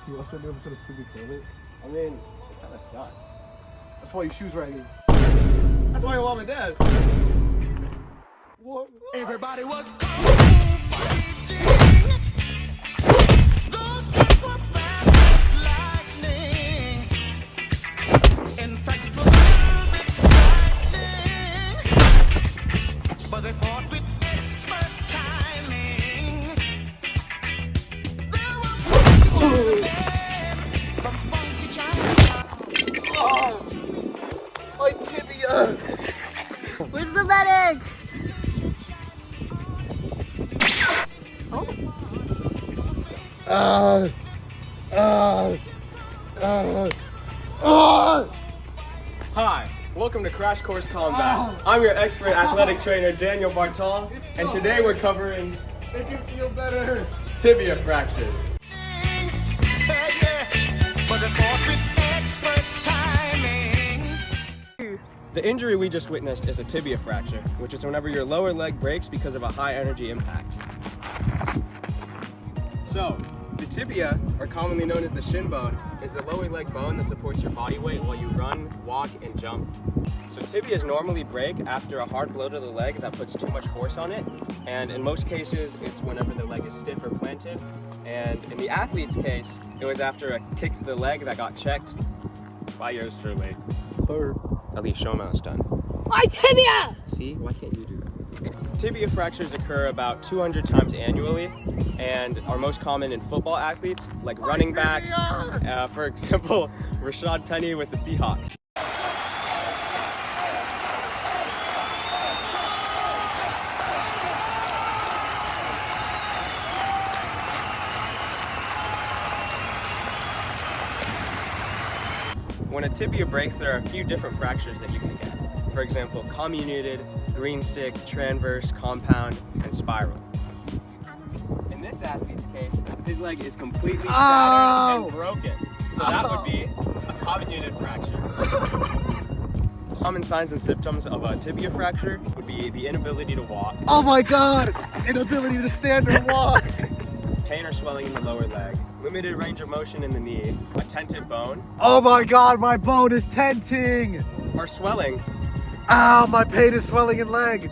You want to send me over to the Scooby toilet? I mean, it kind of sucks. That's why your shoes ragging. That's why your mom and dad. What? Everybody was fighting. Those kids were fast as lightning. In fact, it was a little bit frightening. But they fought with expert timing. There were from funky China. Oh, my tibia! Where's the medic? Hi, welcome to Crash Course Combat. I'm your expert athletic trainer, Daniel Bartal, and today we're covering Make it feel better. tibia fractures. But they fought with expert timing. The injury we just witnessed is a tibia fracture, which is whenever your lower leg breaks because of a high energy impact. So, the tibia, or commonly known as the shin bone, is the lower leg bone that supports your body weight while you run, walk, and jump. So tibias normally break after a hard blow to the leg that puts too much force on it, and in most cases it's whenever the leg is stiff or planted, and in the athlete's case, it was after a kick to the leg that got checked by yours truly. At least show him how it's done. My tibia! See? Why can't you do that? Tibia fractures occur about 200 times annually and are most common in football athletes like running backs, for example, Rashad Penny with the Seahawks. When a tibia breaks, there are a few different fractures that you can get. For example, comminuted, green stick, transverse, compound, and spiral. In this athlete's case, his leg is completely shattered and broken. So that would be a comminuted fracture. Common signs and symptoms of a tibia fracture would be the inability to walk, Oh my god! Inability to stand or walk! pain or swelling in the lower leg, limited range of motion in the knee, a tented bone, Oh my god, my bone is tenting! or swelling. Ow, my pain is swelling in leg!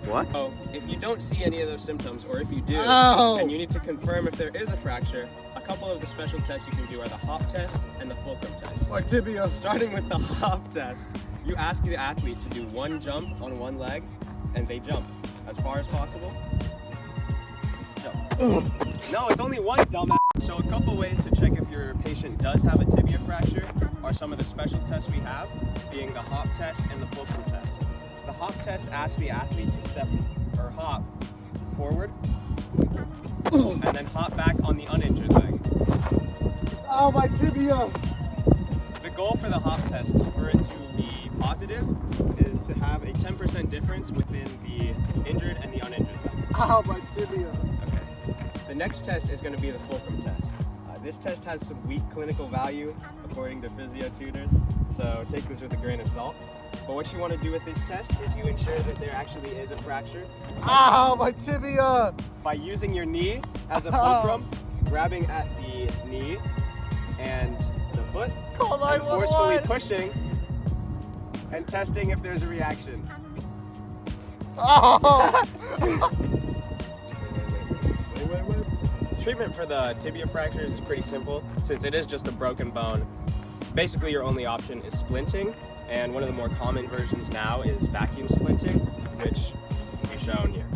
What? So, if you don't see any of those symptoms, or if you do, Ow! and you need to confirm if there is a fracture, a couple of the special tests you can do are the Hop test and the Fulcrum test. My tibia. Starting with the Hop test, you ask the athlete to do one jump on one leg, and they jump as far as possible. Jump. No, it's only one, dumbass. So a couple ways to check if your patient does have a tibia fracture are some of the special tests we have, being the Hop test and the Fulcrum test. The Hop test asks the athlete to step or hop forward and then hop back on the uninjured leg. Oh, my tibia! The goal for the Hop test, for it to be positive, is to have a 10% difference within the injured and the uninjured leg. Ow, my tibia! Okay. The next test is going to be the Fulcrum test. This test has some weak clinical value according to physio tutors, so take this with a grain of salt. But what you want to do with this test is you ensure that there actually is a fracture Ow, my tibia! by using your knee as a fulcrum, grabbing at the knee and the foot, Call and forcefully 911! pushing and testing if there's a reaction. Oh! Treatment for the tibia fractures is pretty simple since it is just a broken bone. Basically, your only option is splinting, and one of the more common versions now is vacuum splinting, which will be shown here.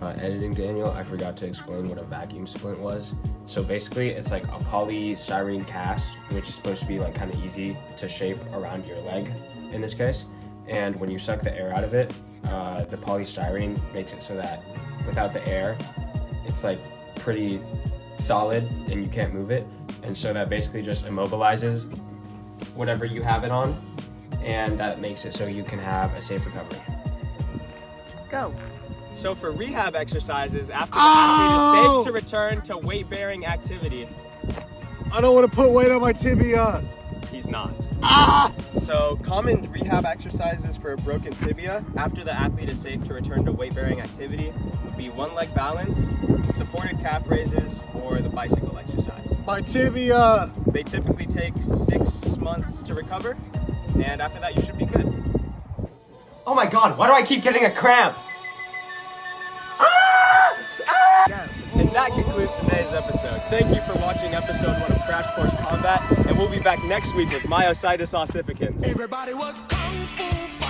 Editing Daniel, I forgot to explain what a vacuum splint was. So basically, it's like a polystyrene cast, which is supposed to be like kind of easy to shape around your leg in this case. And when you suck the air out of it, the polystyrene makes it so that without the air, it's like pretty solid and you can't move it. And so that basically just immobilizes whatever you have it on, and that makes it so you can have a safe recovery. Go. So for rehab exercises, after the athlete is safe to return to weight-bearing activity, I don't want to put weight on my tibia! he's not. Ah! So common rehab exercises for a broken tibia after the athlete is safe to return to weight-bearing activity would be one leg balance, supported calf raises, or the bicycle exercise. My tibia. They typically take 6 months to recover, and after that you should be good. Oh my god, why do I keep getting a cramp? And that concludes today's episode. Thank you for watching episode 1 of Crash Course Combat, and we'll be back next week with myositis ossificans. Everybody was kung fu